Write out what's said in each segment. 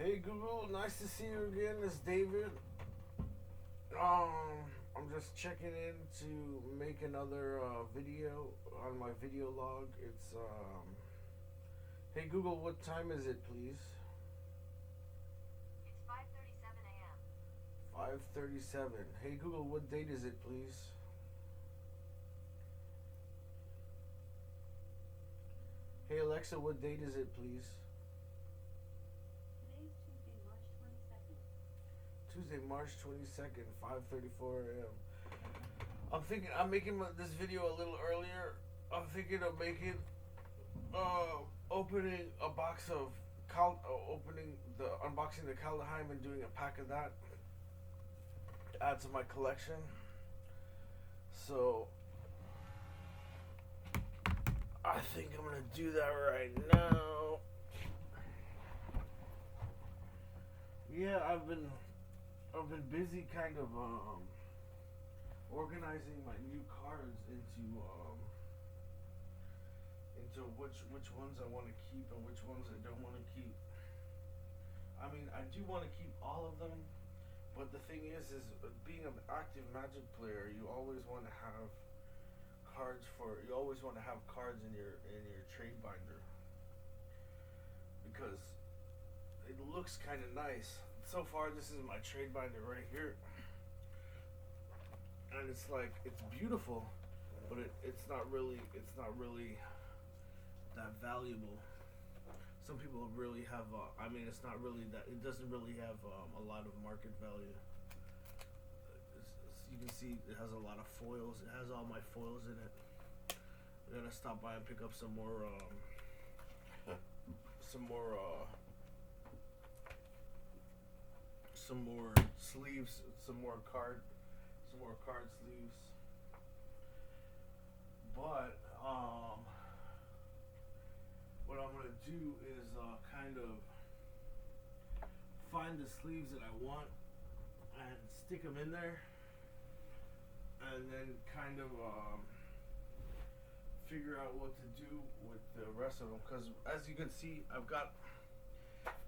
Hey Google, nice to see you again. It's David. I'm just checking in to make another video on my video log. It's Hey Google, what time is it, please? It's 5:37 a.m. 5:37. Hey Google, what date is it, please? Hey Alexa, what date is it, please? Today's Tuesday, March 22nd. Tuesday, March 22nd, 5:34 a.m. I'm making this video a little earlier. I'm thinking of making, opening a box of unboxing the Kaldahiem and doing a pack of that to add to my collection. So I think I'm gonna do that right now. Yeah, I've been busy kind of organizing my new cards into which ones I want to keep and which ones I don't want to keep. I mean, I do want to keep all of them, but the thing is being an active Magic player, you always want to have cards in your trade binder because it looks kind of nice. So far, this is my trade binder right here, and it's beautiful, but it's not really that valuable. Some people really have. It's not really that. It doesn't really have a lot of market value. You can see it has a lot of foils. It has all my foils in it. I'm gonna stop by and pick up some more sleeves, some more card sleeves. But what I'm gonna do is kind of find the sleeves that I want and stick them in there, and then kind of figure out what to do with the rest of them. Because as you can see, I've got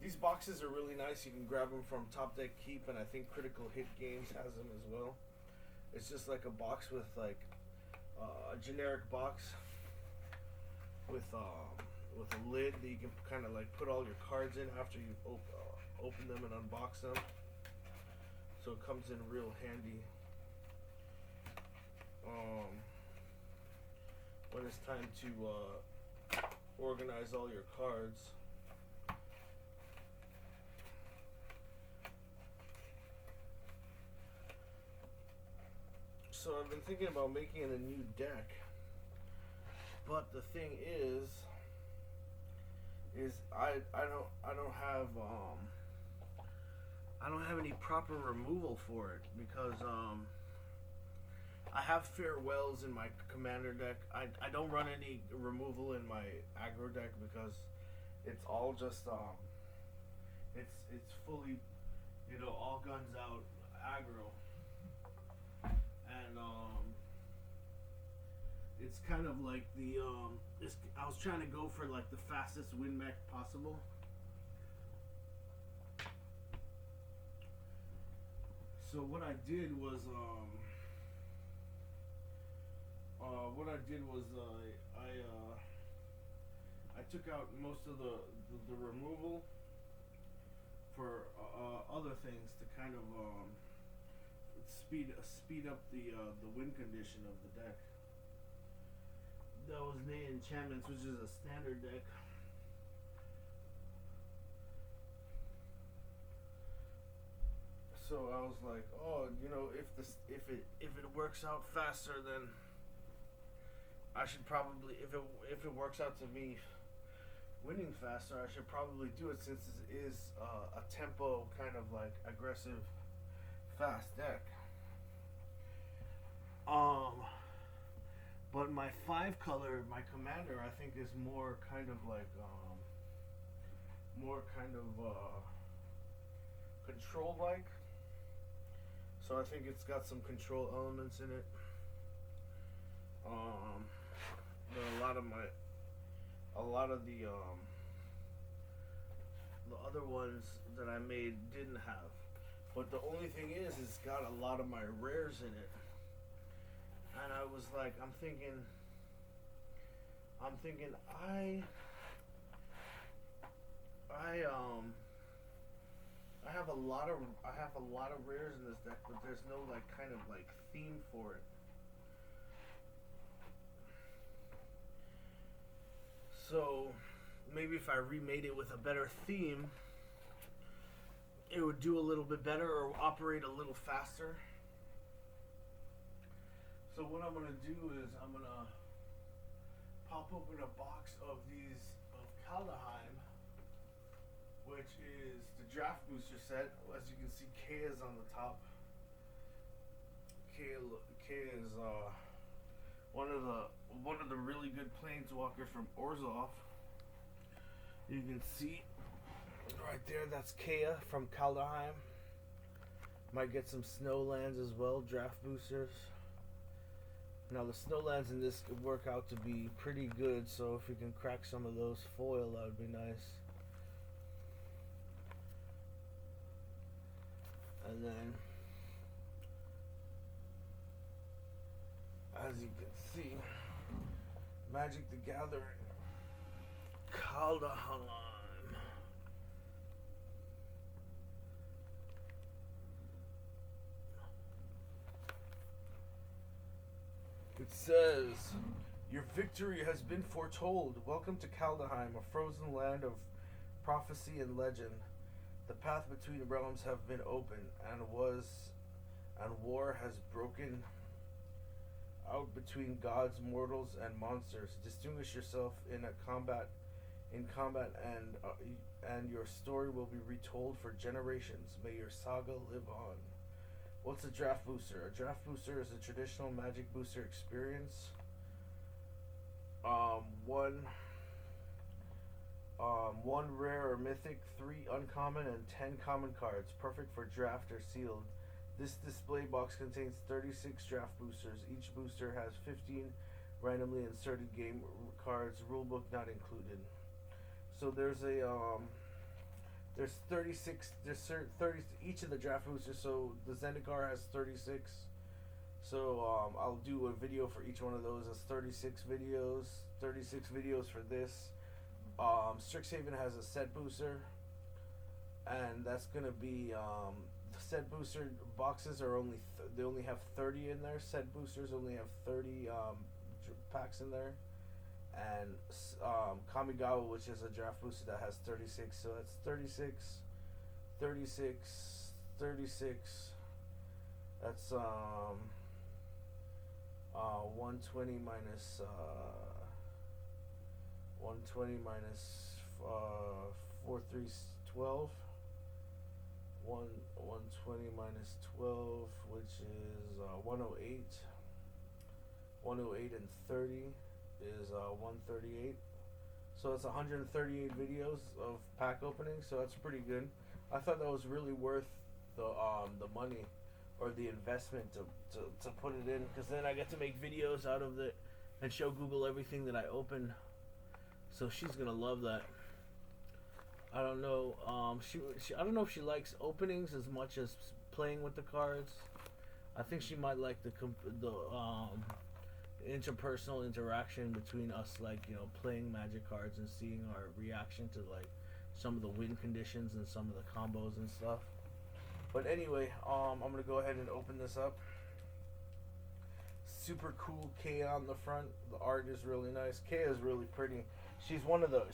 these boxes are really nice. You can grab them from Top Deck Keep, and I think Critical Hit Games has them as well. It's just like a box with a generic box with a lid that you can kind of put all your cards in after you open them and unbox them. So it comes in real handy when it's time to organize all your cards. So I've been thinking about making a new deck, but the thing is I don't have any proper removal for it because I have farewells in my commander deck. I don't run any removal in my aggro deck because it's all just it's fully, all guns out aggro. And it's kind of like I was trying to go for the fastest win mech possible. So what I did was I took out most of the removal for other things to kind of speed up the win condition of the deck. That was Nay Enchantments, which is a standard deck. So I was like, oh, if it works out faster, then I should probably, if it works out to me winning faster, I should probably do it, since it is a tempo kind of aggressive fast deck. But my 5-color, my commander, I think is more kind of control So I think it's got some control elements in it. But a lot of the the other ones that I made didn't have. But the only thing is, it's got a lot of my rares in it. And I was like, I'm thinking, I have a lot of rares in this deck, but there's no like kind of like theme for it. So maybe if I remade it with a better theme, it would do a little bit better or operate a little faster. So what I'm gonna do is I'm gonna pop open a box of these of Kaldahiem, which is the draft booster set. As you can see, K is on the top. K is one of the really good planeswalkers from Orzhov. You can see right there, that's Kea from Kaldahiem. Might get some Snowlands as well, draft boosters. Now the Snowlands in this could work out to be pretty good, so if we can crack some of those foil, that would be nice. And then, as you can see, Magic the Gathering, Kaldahiem. It says, your victory has been foretold. Welcome to Kaldahiem, a frozen land of prophecy and legend. The path between realms have been opened, and war has broken out between gods, mortals, and monsters. Distinguish yourself in combat, and your story will be retold for generations. May your saga live on. What's a draft booster? A draft booster is a traditional Magic booster experience. One rare or mythic, 3 uncommon, and 10 common cards, perfect for draft or sealed. This display box contains 36 draft boosters. Each booster has 15 randomly inserted game cards, rulebook not included. So there's there's 36, there's 30, each of the draft boosters. So the Zendikar has 36. So I'll do a video for each one of those. That's 36 videos. 36 videos for this. Strixhaven has a set booster, and that's gonna be the set booster boxes are only they only have 30 in there. Set boosters only have 30 packs in there, and Kamigawa, which is a draft booster that has 36. So that's 36, 36, 36. That's 120 minus 120 minus 4 3 12. 120 minus 12, which is 108. 108 and 30 is 138. So it's 138 videos of pack openings. So that's pretty good. I thought that was really worth the money or the investment to put it in, because then I get to make videos out of it and show Google everything that I open. So she's gonna love that. I don't know. I don't know if she likes openings as much as playing with the cards. I think she might like the interpersonal interaction between us, like, you know, playing Magic cards and seeing our reaction to like some of the win conditions and some of the combos and stuff. But anyway, I'm gonna go ahead and open this up. Super cool Kea on the front. The art is really nice. Kea is really pretty. She's one of the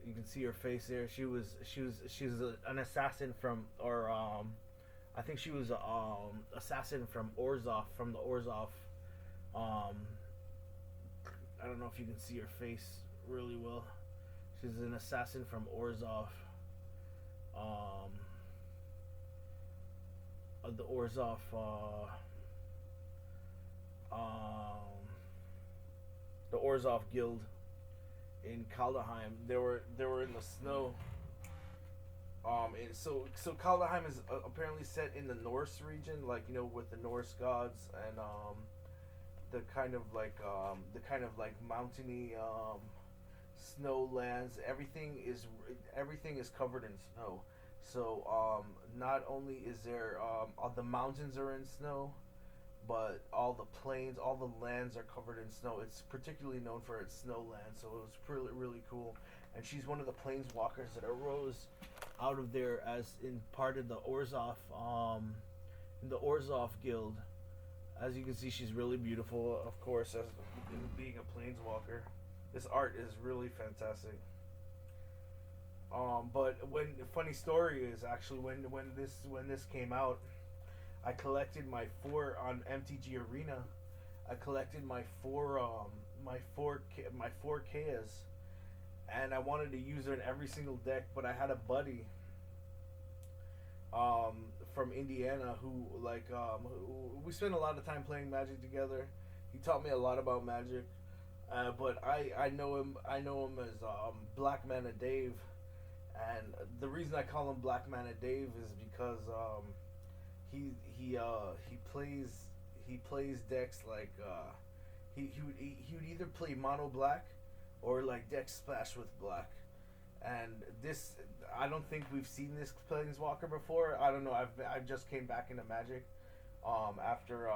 you can see her face there. She's an assassin from, or I think she was a assassin from Orzhov, from the Orzhov. I don't know if you can see her face really well. She's an assassin from Orzhov. Of the Orzhov the Orzhov guild in Kaldahiem. They were in the snow. So Kaldahiem is apparently set in the Norse region, like, you know, with the Norse gods and the kind of like mountainy snow lands. Everything is covered in snow. So not only is there all the mountains are in snow, but all the plains, all the lands are covered in snow. It's particularly known for its snow land, so it was really cool. And she's one of the planeswalkers that arose out of there as in part of the Orzhov guild. As you can see, she's really beautiful, of course, as being a planeswalker. This art is really fantastic. But when funny story is actually when this came out, I collected my four on MTG Arena. I collected my four Kayas, and I wanted to use her in every single deck. But I had a buddy from Indiana who we spent a lot of time playing Magic together. He taught me a lot about Magic, but I know him as Black Mana Dave, and the reason I call him Black Mana Dave is because he plays decks like he would either play mono black or like deck splash with black. And this, I don't think we've seen this planeswalker before. I don't know. I just came back into Magic after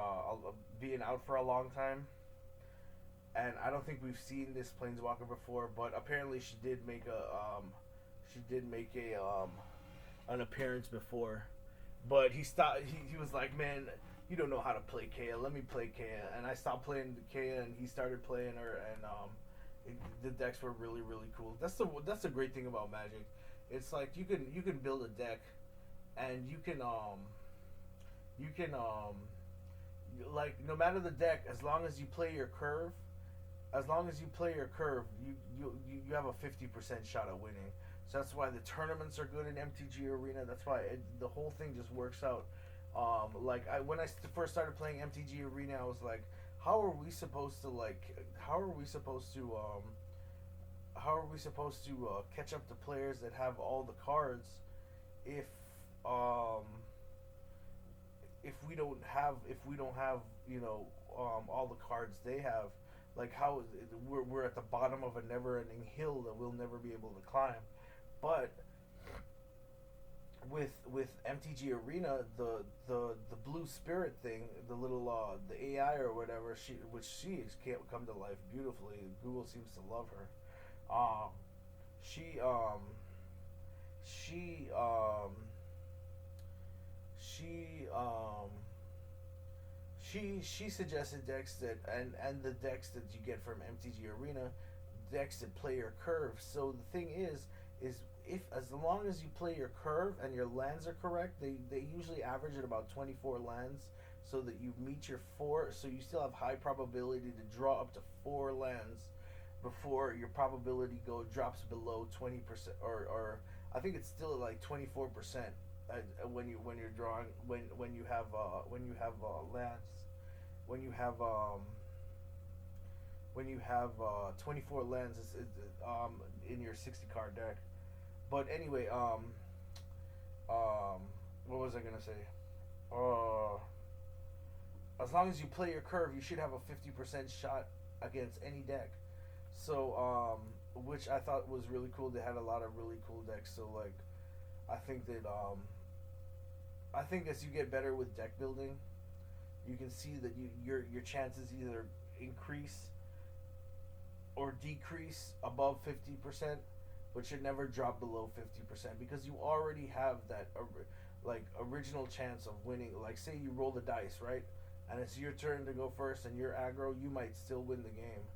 being out for a long time, and I don't think we've seen this planeswalker before. But apparently, she did make an appearance before. But he stopped. He was like, "Man, you don't know how to play Kaya. Let me play Kaya." And I stopped playing Kaya, and he started playing her, and the decks were really cool. That's the great thing about Magic. It's like you can build a deck, and you can like no matter the deck, as long as you play your curve, you have a 50% shot at winning. So that's why the tournaments are good in MTG Arena. That's why the whole thing just works out. When I first started playing MTG Arena, I was like, how are we supposed to catch up to players that have all the cards if we don't have all the cards they have? Like how we're at the bottom of a never-ending hill that we'll never be able to climb. But with MTG Arena, the blue spirit thing, the little the AI or whatever, she can't come to life beautifully. Google seems to love her. She suggested decks that and the decks that you get from MTG Arena, decks that play your curve. So the thing is if as long as you play your curve and your lands are correct, they usually average at about 24 lands, so that you meet your 4, so you still have high probability to draw up to 4 lands before your probability drops below 20%, or I think it's still at like 24% when you're drawing when you have lands, when you have 24 lands in your 60 card deck. But anyway, what was I gonna say? As long as you play your curve, you should have a 50% shot against any deck. So, which I thought was really cool. They had a lot of really cool decks. So, like, I think as you get better with deck building, you can see that your chances either increase or decrease above 50%. But should never drop below 50%, because you already have that original chance of winning. Like, say you roll the dice, right, and it's your turn to go first, and you're aggro, you might still win the game.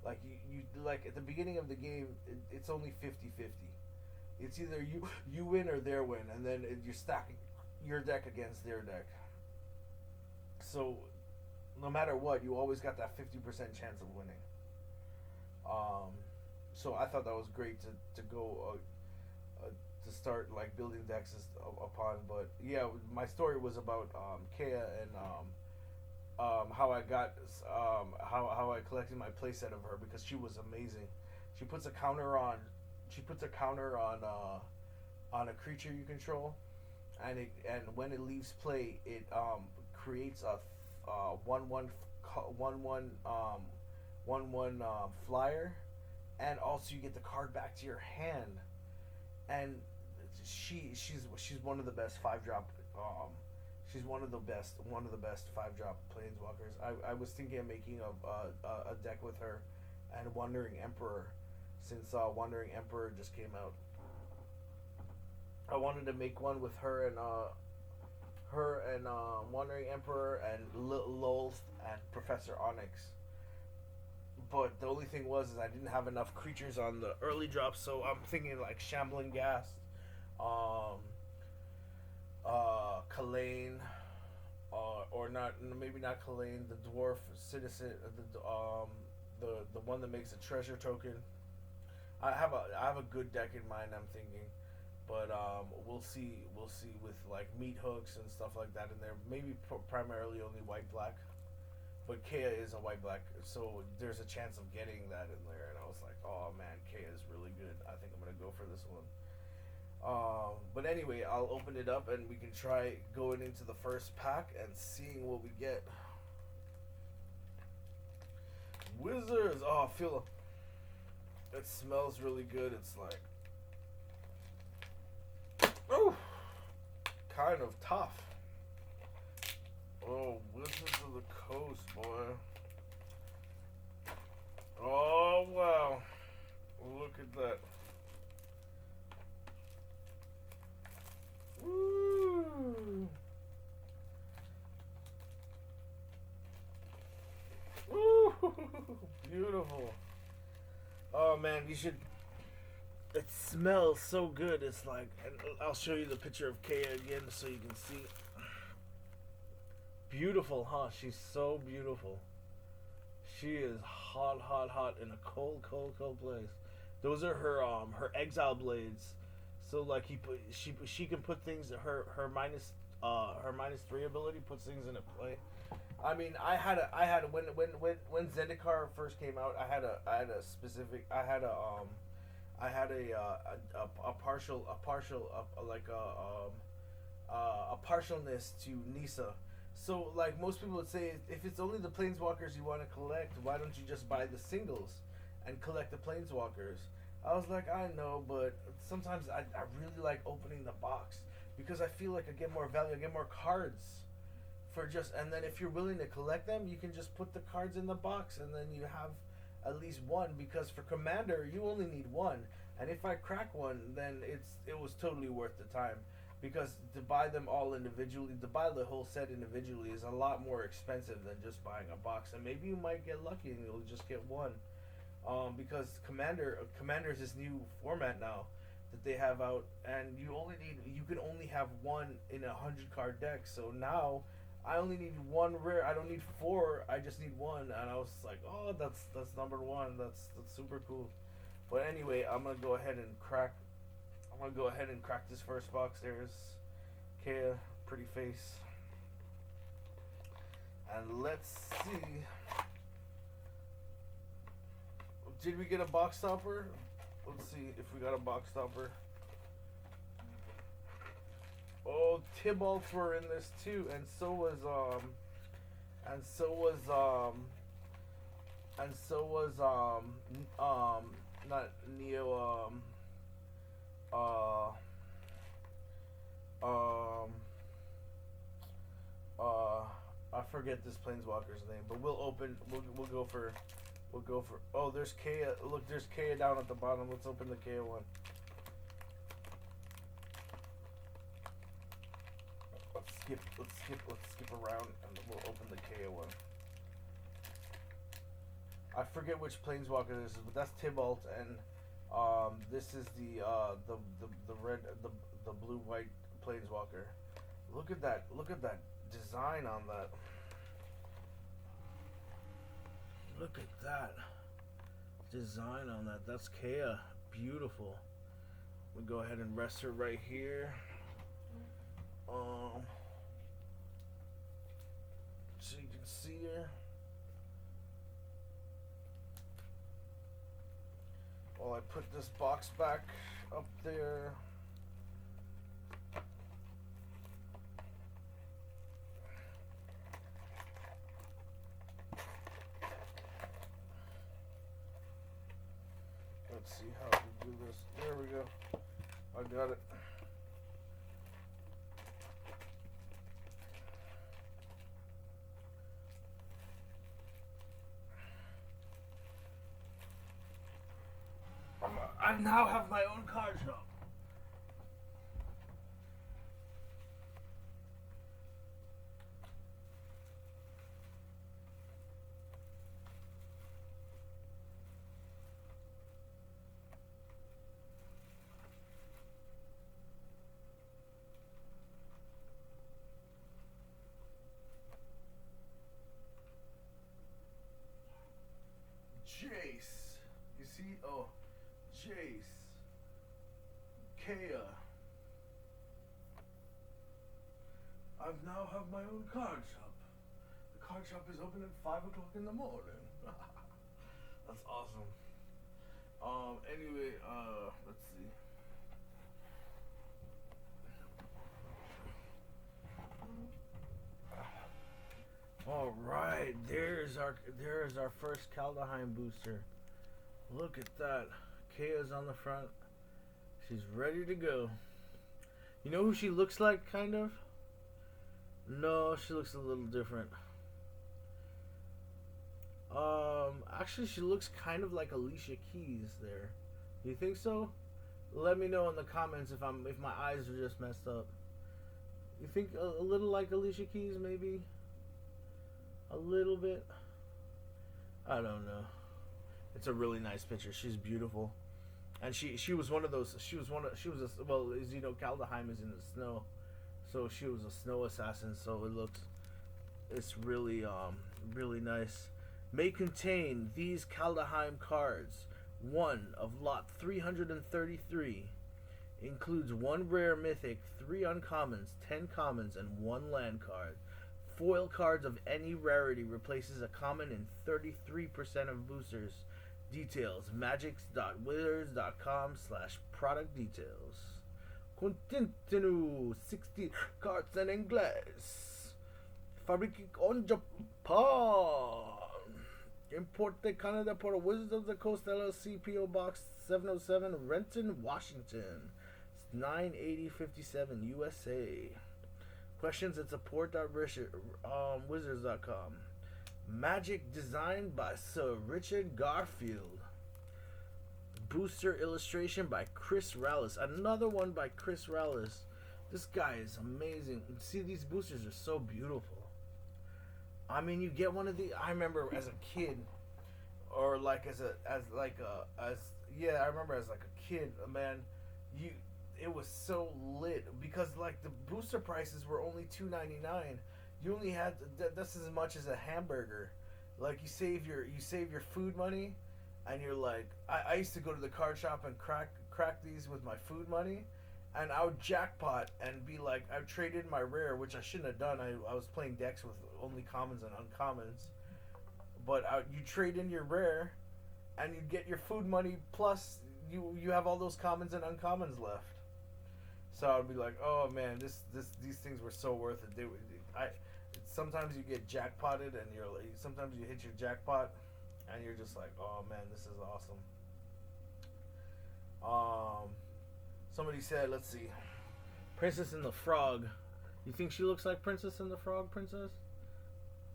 Like you like at the beginning of the game, it's only 50-50. It's either you win or they win, and then you're stacking your deck against their deck. So no matter what, you always got that 50% chance of winning. So I thought that was great to go to start like building decks upon. But yeah, my story was about Kea and how I got how I collected my playset of her, because she was amazing. She puts a counter on a creature you control, and when it leaves play, it creates a 1/1 flyer and also you get the card back to your hand. And she's one of the best 5-drop. She's one of the best 5-drop planeswalkers. I was thinking of making a deck with her and Wandering Emperor, since Wandering Emperor just came out. I wanted to make one with her and Wandering Emperor and Lolth and Professor Onyx. But the only thing was is I didn't have enough creatures on the early drops, so I'm thinking like Shambling Ghast, Kaldahiem, or not, maybe not Kaldahiem, the dwarf citizen, the one that makes a treasure token. I have a good deck in mind, I'm thinking, but we'll see with like meat hooks and stuff like that in there. Maybe primarily only white black. But Kea is a white black, so there's a chance of getting that in there. And I was like, oh man, Kea is really good. I think I'm gonna go for this one. But anyway, I'll open it up and we can try going into the first pack and seeing what we get. Wizards. Oh, I feel it smells really good. It's like, oh, kind of tough. Oh, Wizards of the Coast, boy. Oh, wow. Look at that. Woo. Woo. Beautiful. Oh, man, you should... It smells so good. It's like... And I'll show you the picture of Kea again so you can see. Beautiful, huh? She's so beautiful. She is hot, hot, hot in a cold, cold, cold place. Those are her exile blades. So like she can put things, her -3 ability puts things into play. I mean, I had when Zendikar first came out, I had a partialness to Nissa. So, like most people would say, if it's only the planeswalkers you want to collect, why don't you just buy the singles and collect the planeswalkers? I was like, I know, but sometimes I really like opening the box because I feel like I get more value, I get more cards for just, and then if you're willing to collect them, you can just put the cards in the box and then you have at least one, because for Commander, you only need one. And if I crack one, then it was totally worth the time. Because to buy them all individually, to buy the whole set individually is a lot more expensive than just buying a box. And maybe you might get lucky and you'll just get one. Because Commander's this new format now that they have out, and you can only have one in a 100-card deck. So now I only need one rare. I don't need 4. I just need one. And I was like, oh, that's number 1. That's super cool. But anyway, I'm gonna go ahead and crack this first box. There's Kea, pretty face. And let's see. Did we get a box topper? Let's see if we got a box topper. Oh, Tibalts were in this too, and so was not Neo, I forget this planeswalker's name, but we'll go for, oh, there's Kea, look, there's Kea down at the bottom. Let's open the Kea one. Let's skip around and we'll open the Kea one. I forget which planeswalker this is, but that's Tibalt, and this is the red, the blue-white planeswalker. Look at that design on that. Look at that design on that. That's Kea. Beautiful. We'll go ahead and rest her right here. So you can see her. While I put this box back up there. Let's see how to do this. There we go. I got it. I now have my own card shop. Jace. You see? Oh, Jace. Kea. I now have my own card shop. The card shop is open at 5 o'clock in the morning. That's awesome. Anyway, let's see. All right, there's our first Kaldahiem booster. Look at that. Kaya's on the front. She's ready to go. You know who she looks like, kind of? No, she looks a little different. Actually, she looks kind of like Alicia Keys there. You think so? Let me know in the comments if my eyes are just messed up. You think a little like Alicia Keys, maybe? A little bit. I don't know. It's a really nice picture. She's beautiful, and she was one of those. Well, as you know, Kaldahiem is in the snow, so she was a snow assassin. So it's really really nice. May contain these Kaldahiem cards. One of lot 333 includes 1 rare mythic, 3 uncommons, 10 commons, and 1 land card. Foil cards of any rarity replaces a common in 33% of boosters. Details, magics.wizards.com/product details. Continue 60 cards en inglés. Fabrique en Japan. Importe Canada por Wizards of the Coast LLC, P.O. Box 707, Renton, Washington. 98057 USA. Questions at support.wizards.com. Magic designed by Sir Richard Garfield. Booster illustration by Chris Rallis. Another one by Chris Rallis. This guy is amazing. See, these boosters are so beautiful. I mean, you get one of the. I remember as a kid, or like I remember as like a kid, man. It was so lit because like the booster prices were only $2.99. You only had that's as much as a hamburger. Like you save your food money, and you're like, I used to go to the card shop and crack these with my food money, and I would jackpot and be like, I traded my rare, which I shouldn't have done. I was playing decks with only commons and uncommons, but you trade in your rare, and you get your food money plus you have all those commons and uncommons left. So I'd be like, oh man, these things were so worth it. Sometimes you get jackpotted, and sometimes you hit your jackpot, and you're just like, oh man, this is awesome. Somebody said, let's see, Princess and the Frog. You think she looks like Princess and the Frog, Princess?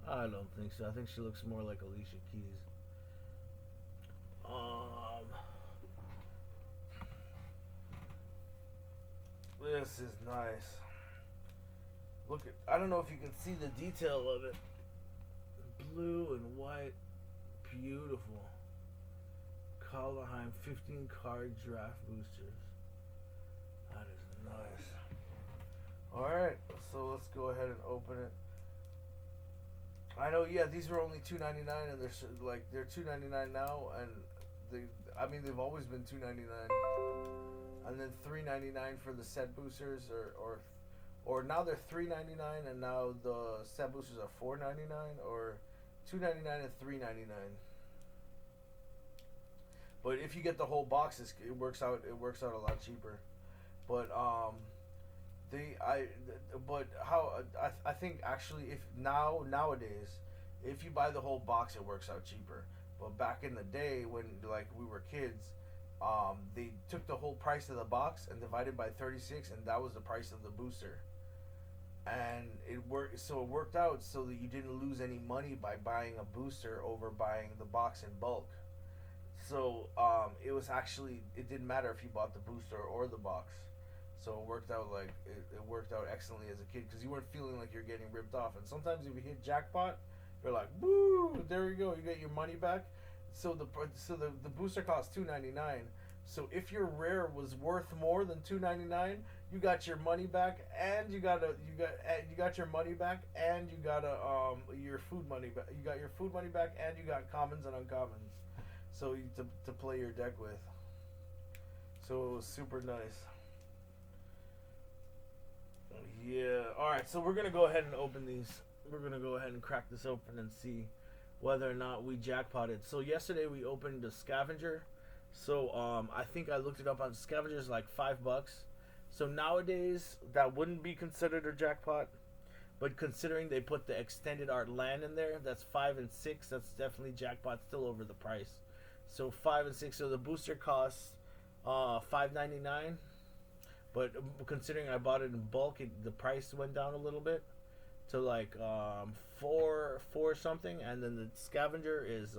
I don't think so. I think she looks more like Alicia Keys. This is nice. Look at, I don't know if you can see the detail of it. Blue and white. Beautiful. Kaldahiem 15 card draft boosters. That is nice. Alright, so let's go ahead and open it. I know, yeah, these were only $2.99, and they're $2.99 now, and they've always been $2.99. And then $3.99 for the set boosters, or now they're $3.99, and now the set boosters are $4.99, or $2.99 and $3.99. But if you get the whole box, it works out a lot cheaper. But I think actually nowadays, if you buy the whole box, it works out cheaper. But back in the day when like we were kids, they took the whole price of the box and divided by 36, and that was the price of the booster. And it worked, so it worked out so that you didn't lose any money by buying a booster over buying the box in bulk. So it was actually, it didn't matter if you bought the booster or the box. So it worked out like it worked out excellently as a kid because you weren't feeling like you're getting ripped off. And sometimes if you hit jackpot, you're like, woo, there you go, you get your money back. So the booster costs $2.99. So if your rare was worth more than $2.99, you got your money back, and you got your money back, and you got your food money back. You got your food money back, and you got commons and uncommons, so to play your deck with. So it was super nice. Yeah. All right. So we're gonna go ahead and open these. We're gonna go ahead and crack this open and see whether or not we jackpotted. So yesterday we opened the scavenger. So I think I looked it up on Scavengers, like $5. So nowadays that wouldn't be considered a jackpot, but considering they put the extended art land in there, that's 5 and 6. That's definitely jackpot, still over the price. So 5 and 6. So the booster costs $5.99, but considering I bought it in bulk, the price went down a little bit to like four something, and then the scavenger is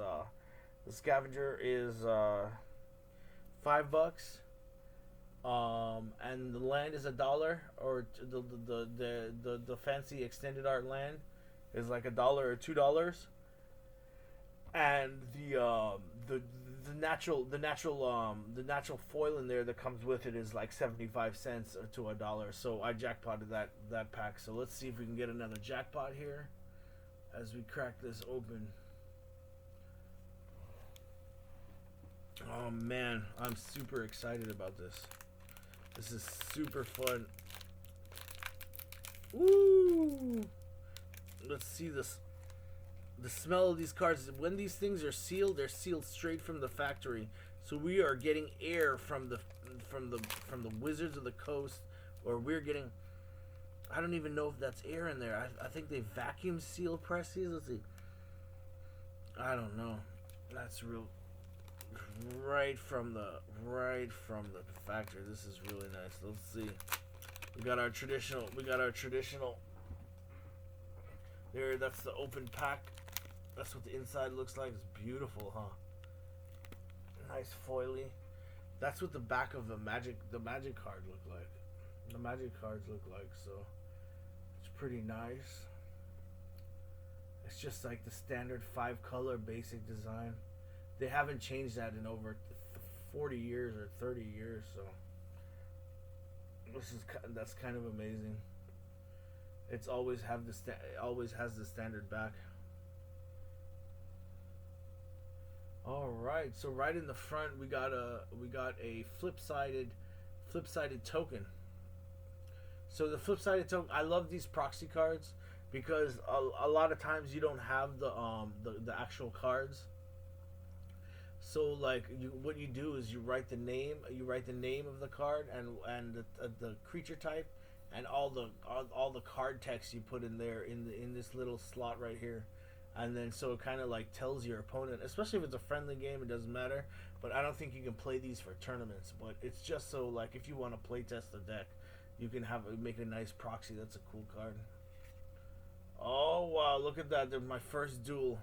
$5, and the land is $1, or the fancy extended art land is like $1 or $2, and the natural foil in there that comes with it is like 75 cents to $1. So I jackpotted that pack. So let's see if we can get another jackpot here as we crack this open. Oh man, I'm super excited about this. This is super fun. Woo! Let's see this. The smell of these cards. When these things are sealed, they're sealed straight from the factory. So we are getting air from the Wizards of the Coast, or we're getting. I don't even know if that's air in there. I think they vacuum seal press these. Let's see. I don't know. That's real. Right from the factory. This is really nice. Let's see. We got our traditional. There, that's the open pack. That's what the inside looks like. It's beautiful, huh? Nice foily. That's what the back of the magic card look like. The magic cards look like, so it's pretty nice. It's just like the standard 5-color basic design. They haven't changed that in over 40 years or 30 years, so that's kind of amazing. It's always has the standard back. All right, so right in the front we got a flip-sided token. So the flip-sided token, I love these proxy cards because a lot of times you don't have the actual cards. So like what you do is you write the name of the card and the creature type and all the card text you put in there in this little slot right here, and then so it kind of like tells your opponent, especially if it's a friendly game, it doesn't matter. But I don't think you can play these for tournaments. But it's just so like if you want to play test the deck, you can make a nice proxy. That's a cool card. Oh wow, look at that! They're my first duel.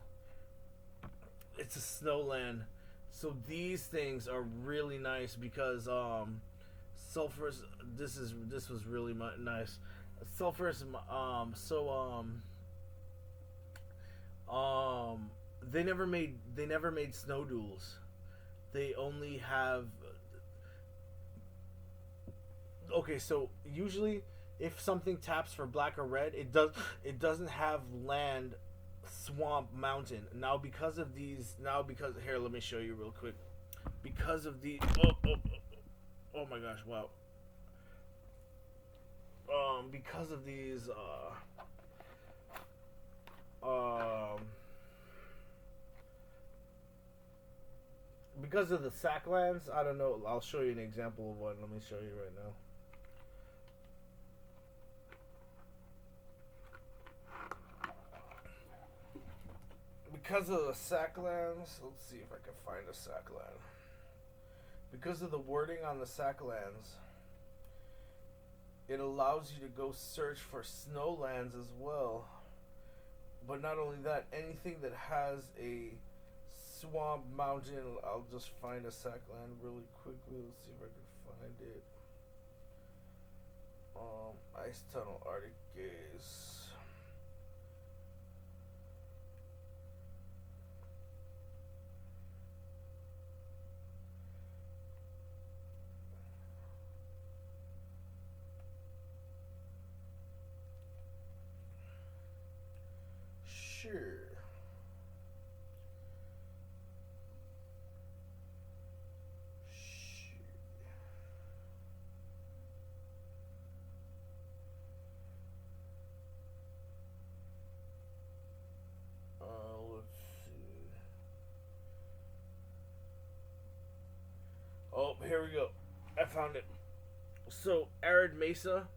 It's a Snowland. So these things are really nice because Sulfurous. This was really nice. Sulfurous. They never made snow duels. They only have. Okay, so usually if something taps for black or red, it doesn't have land, swamp, mountain. Now because here, let me show you real quick. Because of the oh my gosh, wow. Because of these because of the sack lands, I don't know, I'll show you an example of one. Let me show you right now. Because of the sack lands, let's see if I can find a sack land. because of the wording on the sack lands, it allows you to go search for snow lands as well. But not only that, anything that has a swamp, mountain, I'll just find a sack land really quickly. Let's see if I can find it. Ice Tunnel, Arctic Gaze. Sure. Let's see. Oh, here we go. I found it. So, Arid Mesa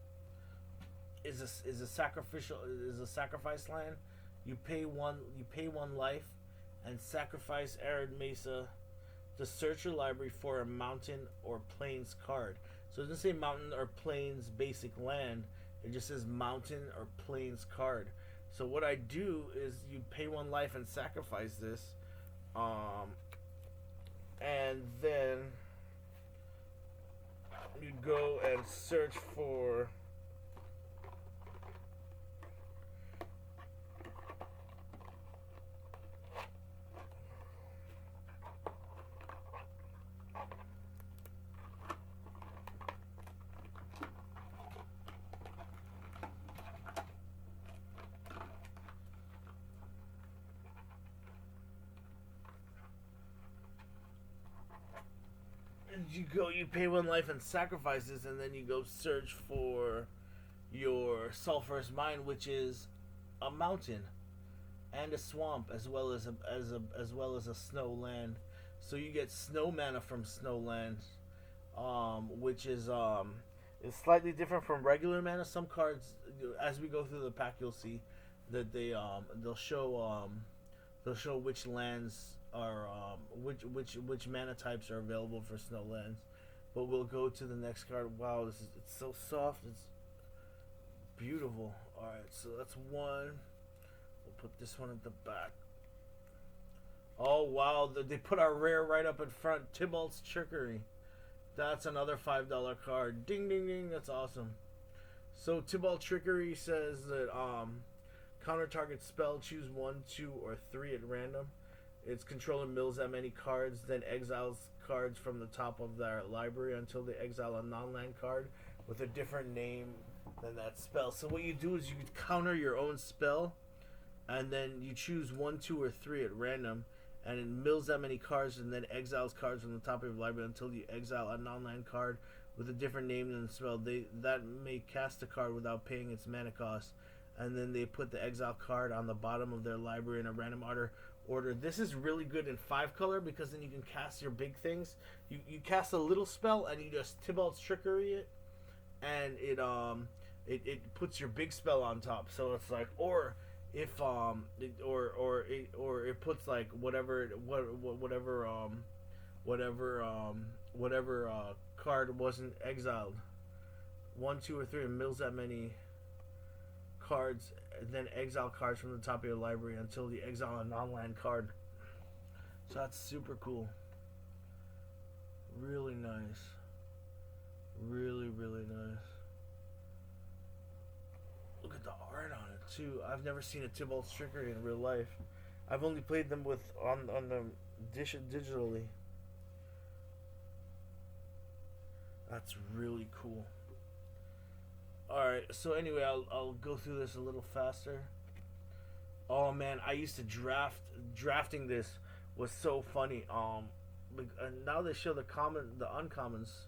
is a sacrifice land. You pay one life and sacrifice Arid Mesa to search your library for a mountain or plains card. So it doesn't say mountain or plains basic land. It just says mountain or plains card. So what I do is you pay one life and sacrifice this, and then you go and search for you pay one life and sacrifices, and then you go search for your sulfurous mine, which is a mountain and a swamp, as well as a snow land. So you get snow mana from snow land, which is slightly different from regular mana. Some cards, as we go through the pack, you'll see that they'll show which lands are which mana types are available for snow lands. But we'll go to the next card. Wow, it's so soft. It's beautiful. All right, so that's one. We'll put this one at the back. Oh wow, they put our rare right up in front. Tibalts Trickery. That's another $5 card. Ding ding ding. That's awesome. So Tibalts Trickery says that counter target spell, choose 1, 2, or 3 at random. Its controller mills that many cards, then exiles cards from the top of their library until they exile a non-land card with a different name than that spell. So what you do is you counter your own spell, and then you choose 1, 2, or 3 at random, and it mills that many cards and then exiles cards from the top of your library until you exile a non-land card with a different name than the spell. That may cast a card without paying its mana cost, and then they put the exile card on the bottom of their library in a random order. This is really good in 5 color because then you can cast your big things. You cast a little spell and you just Tibalts Trickery it, and it puts your big spell on top. So it's like, or if it puts like whatever card wasn't exiled, 1, 2, or 3, and mills that many cards, then exile cards from the top of your library until you exile a non-land card. So that's super cool. Really nice. Really, really nice. Look at the art on it too. I've never seen a Tibalts Trickery in real life. I've only played them on the dish digitally. That's really cool. Alright, so anyway, I'll go through this a little faster. Oh man, I used to drafting this was so funny. Now they show the uncommons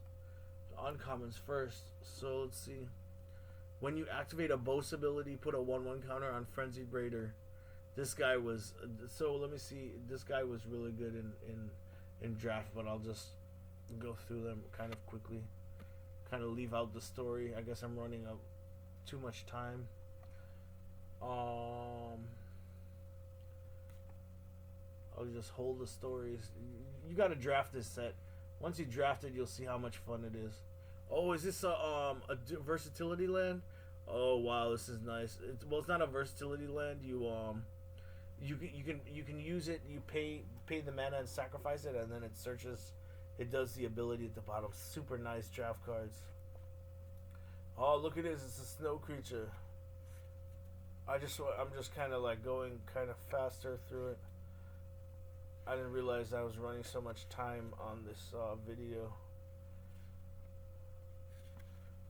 first. So let's see. When you activate a boss ability, put a 1/1 counter on Frenzied Raider. This guy was let me see. This guy was really good in draft, but I'll just go through them kind of quickly. Kind of leave out the story. I guess I'm running up too much time. I'll just hold the stories. You got to draft this set Once you draft it, you'll see how much fun it is. Oh, is this versatility land? Oh wow, this is nice. It's not a versatility land. You can use it. You pay the mana and sacrifice it, and then it searches. It does the ability at the bottom. Super nice draft cards. Oh, look at this! It's a snow creature. I'm just kind of like going kind of faster through it. I didn't realize I was running so much time on this video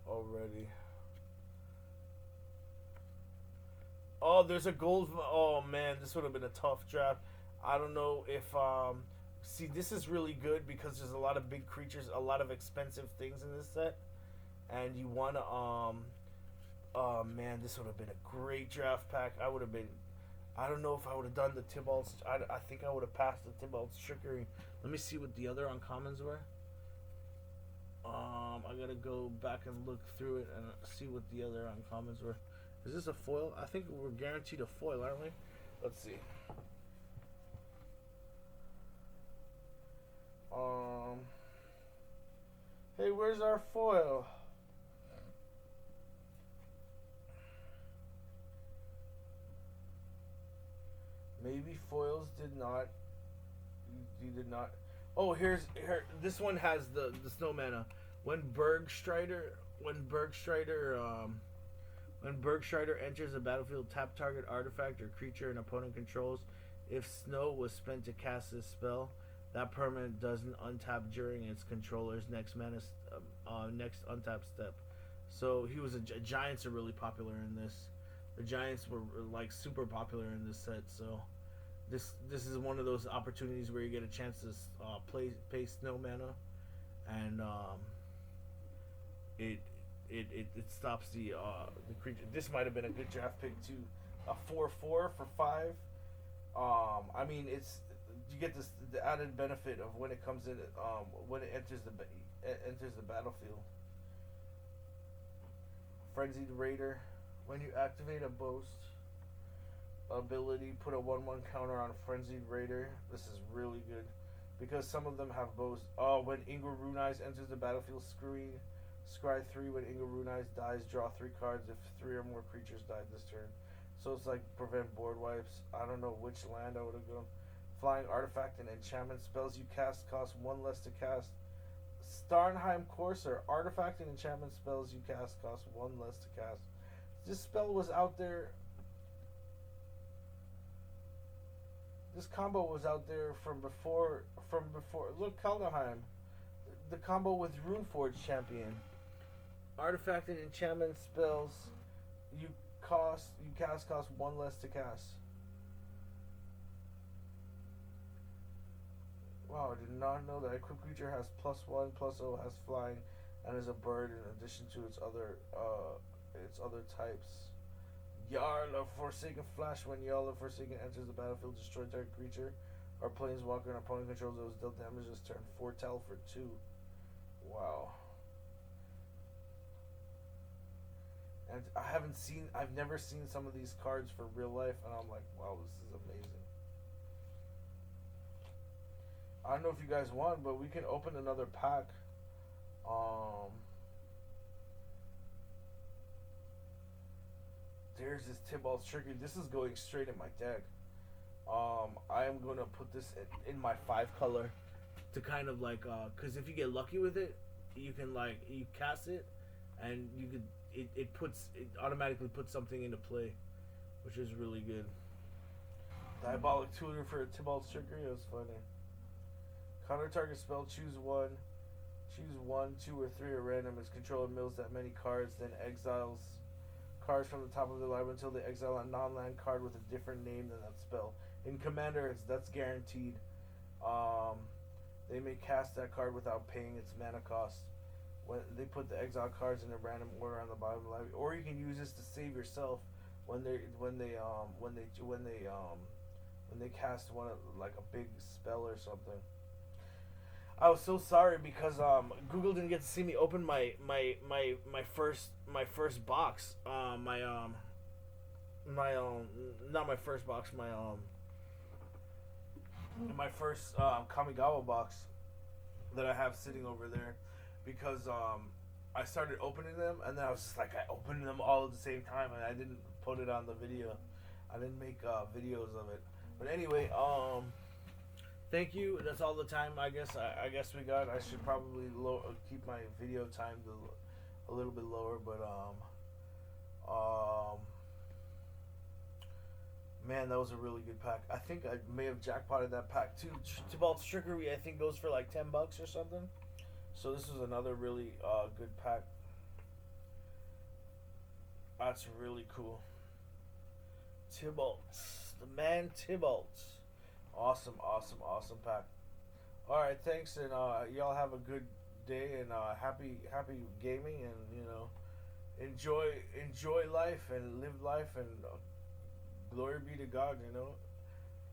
already. Oh, there's a gold. Oh man, this would have been a tough draft. I don't know if see, this is really good because there's a lot of big creatures, a lot of expensive things in this set, and you want to oh man, this would have been a great draft pack. I don't know if I would have done the Tibalts. I think I would have passed the Tibalts Trickery. Let me see what the other uncommons were. I gotta go back and look through it and see what the other uncommons were. Is this a foil? I think we're guaranteed a foil, aren't we? Let's see. Hey, where's our foil? Maybe foils did not. You did not. Oh, here. This one has the snow mana. When Bergstrider enters the battlefield, tap target artifact or creature an opponent controls. If snow was spent to cast this spell, that permanent doesn't untap during its controller's next next untap step. So he was giants are really popular in this. The giants were like super popular in this set. So this is one of those opportunities where you get a chance to pay snow mana, and it stops the creature. This might have been a good draft pick too. A 4/4 for 5. I mean, you get the added benefit of when it comes in, when it enters the battlefield. Frenzied Raider. When you activate a boast ability, put a 1/1 counter on Frenzied Raider. This is really good because some of them have boast. Oh, when Ingrid Runize enters the battlefield, scry 3. When Ingrid Runize dies, draw 3 cards if 3 or more creatures died this turn. So it's like prevent board wipes. I don't know which land I would have gone. Flying artifact and enchantment spells you cast cost 1 less to cast. Starnheim Courser. Artifact and enchantment spells you cast cost 1 less to cast. This spell was out there. This combo was out there from before. Look, Kaldahiem. The combo with Runeforge Champion. Artifact and enchantment spells you cast cost 1 less to cast. Wow, I did not know that. Equipped creature has +1/+0, has flying, and is a bird in addition to its other types. Jarl of Forsaken Flash. When Jarl of Forsaken enters the battlefield, destroy target creature or planeswalker and opponent controls those dealt damage this turn. Foretell for 2. Wow. And I've never seen some of these cards for real life, and I'm like, wow, this is amazing. I don't know if you guys want, but we can open another pack. There's this Tibalts Trickery. This is going straight in my deck. I am going to put this in my 5 color to kind of like, because if you get lucky with it, you can you cast it, and you could it automatically puts something into play, which is really good. Diabolic Tutor for a Tibalts Trickery. That was funny. Counter target spell. Choose 1. Choose 1, 2, or 3 at random. Its controller mills that many cards, then exiles cards from the top of the library until they exile a non-land card with a different name than that spell. In Commander, that's guaranteed. They may cast that card without paying its mana cost. When they put the exile cards in a random order on the bottom of the library, or you can use this to save yourself when they cast one like a big spell or something. I was so sorry because Google didn't get to see me open my first box. Not my first box. My first Kamigawa box. that I have sitting over there, because I started opening them, and then I was just like, I opened them all at the same time, and I didn't put it on the video. I didn't make videos of it. But anyway, thank you. That's all the time I guess we got. I should probably keep my video time a little bit lower, but man, that was a really good pack. I think I may have jackpotted that pack too. Tibalts Trickery, I think, goes for like $10 or something. So this is another really good pack. That's really cool. Tibalts, the man Tibalts. Awesome pack. All right, thanks, and y'all have a good day, and happy gaming, and enjoy life and live life, and glory be to God.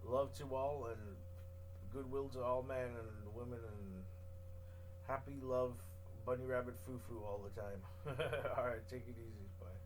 Love to all, and goodwill to all men and women, and happy love bunny rabbit foo foo all the time. All right, take it easy. Bye.